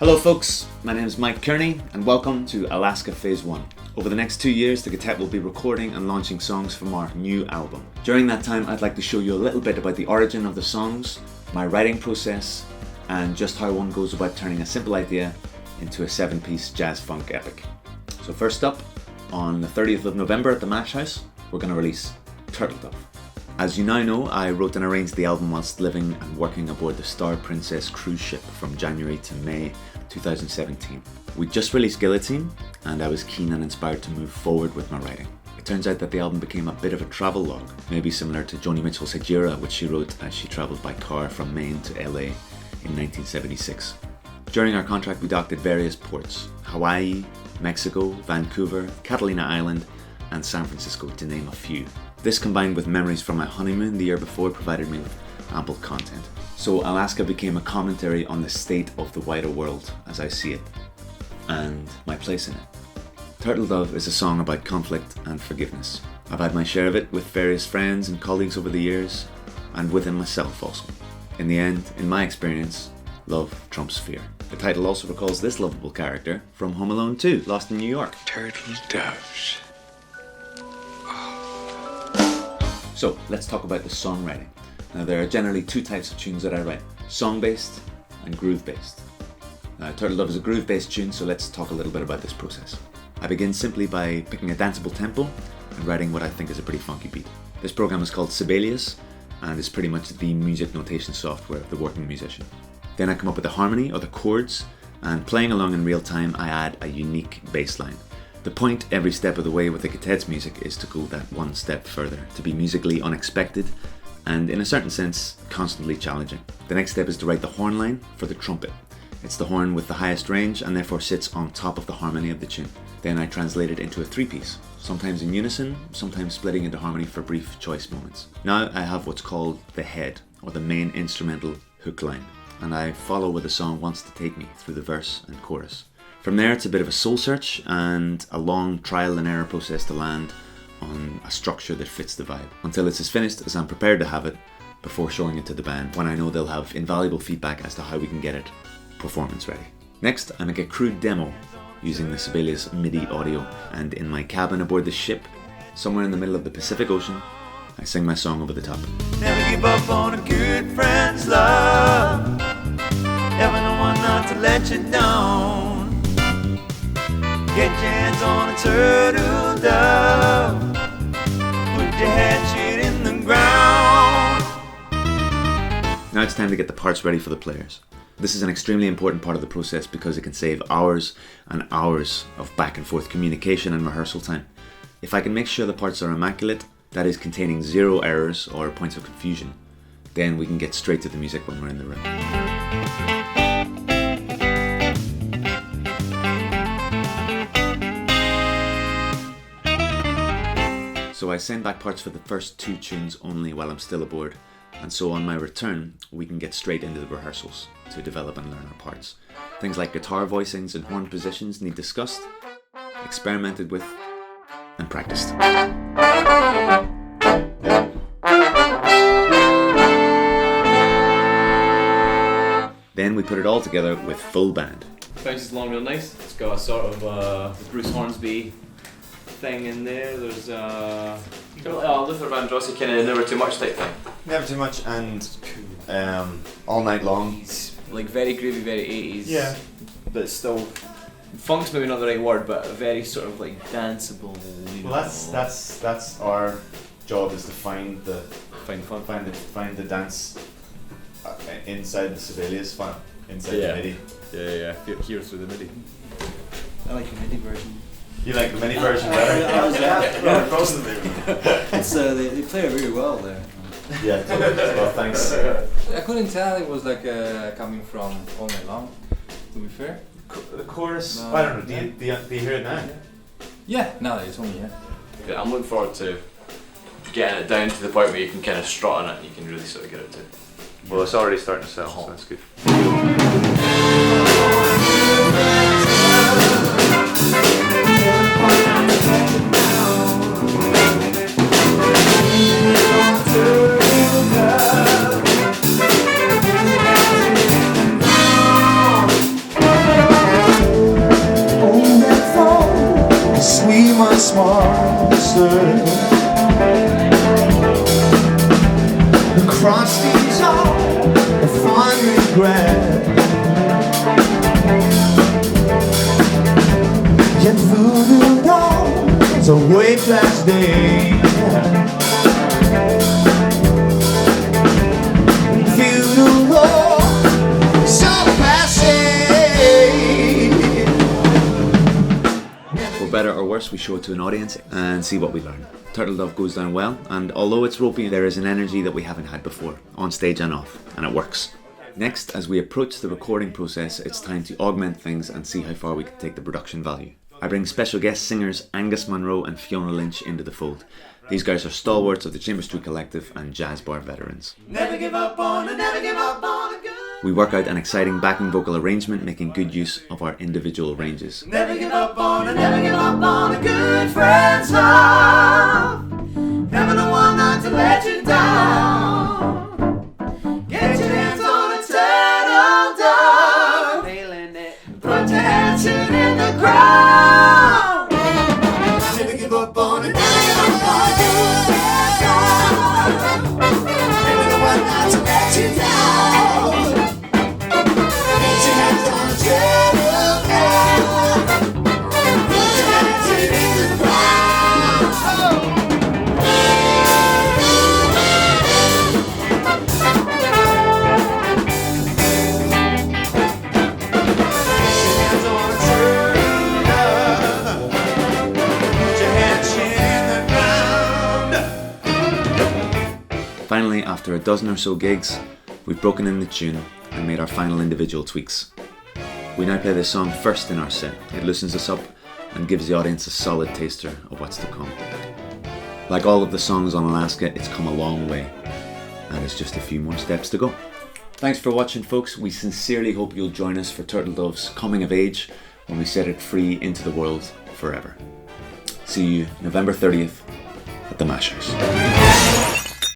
Hello folks, my name is Mike Kearney and welcome to Alaska Phase 1. Over the next 2 years, the Katet will be recording and launching songs from our new album. During that time, I'd like to show you a little bit about the origin of the songs, my writing process, and just how one goes about turning a simple idea into a 7-piece jazz funk epic. So first up, on the 30th of November at the Mash House, we're going to release Turtle Dove. As you now know, I wrote and arranged the album whilst living and working aboard the Star Princess cruise ship from January to May 2017. We just released Guillotine, and I was keen and inspired to move forward with my writing. It turns out that the album became a bit of a travel log, maybe similar to Joni Mitchell's Hejira, which she wrote as she travelled by car from Maine to LA in 1976. During our contract we docked at various ports: Hawaii, Mexico, Vancouver, Catalina Island, and San Francisco, to name a few. This combined with memories from my honeymoon the year before provided me with ample content. So Alaska became a commentary on the state of the wider world as I see it, and my place in it. Turtle Dove is a song about conflict and forgiveness. I've had my share of it with various friends and colleagues over the years, and within myself also. In the end, in my experience, love trumps fear. The title also recalls this lovable character from Home Alone 2, Lost in New York. Turtle doves. So let's talk about the songwriting. Now there are generally two types of tunes that I write: song-based and groove-based. Turtle Dove is a groove-based tune, so let's talk a little bit about this process. I begin simply by picking a danceable tempo and writing what I think is a pretty funky beat. This program is called Sibelius and is pretty much the music notation software of the working musician. Then I come up with the harmony or the chords, and playing along in real time I add a unique bass line. The point every step of the way with the Katet's music is to go that one step further, to be musically unexpected and, in a certain sense, constantly challenging. The next step is to write the horn line for the trumpet. It's the horn with the highest range and therefore sits on top of the harmony of the tune. Then I translate it into a 3-piece, sometimes in unison, sometimes splitting into harmony for brief choice moments. Now I have what's called the head, or the main instrumental hook line, and I follow where the song wants to take me through the verse and chorus. From there it's a bit of a soul search and a long trial and error process to land on a structure that fits the vibe, until it's as finished as I'm prepared to have it before showing it to the band, when I know they'll have invaluable feedback as to how we can get it performance ready. Next, I make a crude demo using the Sibelius MIDI audio, and in my cabin aboard the ship, somewhere in the middle of the Pacific Ocean, I sing my song over the top. Never give up on a good friend's love. Never know one not to let you down. Get your hands on a turtle dove. Put your hatchet in the ground. Now it's time to get the parts ready for the players. This is an extremely important part of the process because it can save hours and hours of back and forth communication and rehearsal time. If I can make sure the parts are immaculate, that is, containing zero errors or points of confusion, then we can get straight to the music when we're in the room. So I send back parts for the first 2 tunes only while I'm still aboard, and so on my return we can get straight into the rehearsals to develop and learn our parts. Things like guitar voicings and horn positions need discussed, experimented with, and practiced. Then we put it all together with full band. Bounces along real nice. It's got a sort of the Bruce Hornsby thing in there. There's Luther Vandross kind of never too much type thing. Never too much, and all night long. Like very groovy, very 80s. Yeah. But still, funk's maybe not the right word, but very sort of like danceable. Well, that's our job, is to find the fun. find the dance inside the Sibelius fun, inside the MIDI. Yeah. Hear through the MIDI. I like the MIDI version. You like the MIDI version better? Yeah. Of course they do. It's they play it really well there. Yeah. Well, thanks. I couldn't tell it was like coming from All Night Long, to be fair. The chorus. No. I don't know. Do you hear it now? Yeah, now that it's only Yeah, I'm looking forward to getting it down to the point where you can kind of strut on it and you can really sort of get it to. Well, it's already starting to sell, so that's good. grass. Get voodoo doll, it's a way past day. Voodoo doll, so passe. For better or worse, we show it to an audience and see what we learn. Turtle Dove goes down well, and although it's ropey, there is an energy that we haven't had before, on stage and off, and it works. Next, as we approach the recording process, it's time to augment things and see how far we can take the production value. I bring special guest singers Angus Munro and Fiona Lynch into the fold. These guys are stalwarts of the Chambers Street Collective and jazz bar veterans. Never give up on it, never give up on it. We work out an exciting backing vocal arrangement, making good use of our individual ranges. Never give up on it, never give up on a good friend's love. Never the one not to let you down. Get your hands on a turtle dove. Nailing it. Put your hands in the ground. Never give up on it, never give up on a good friend's love. Never the one not to let you down. Get your hands on a turtle dove. Put your hands in the ground. Finally, after a dozen or so gigs, we've broken in the tune and made our final individual tweaks. We now play this song first in our set. It loosens us up and gives the audience a solid taster of what's to come. Like all of the songs on Alaska, it's come a long way, and it's just a few more steps to go. Thanks for watching, folks. We sincerely hope you'll join us for Turtle Dove's coming of age when we set it free into the world forever. See you November 30th at the Mashers.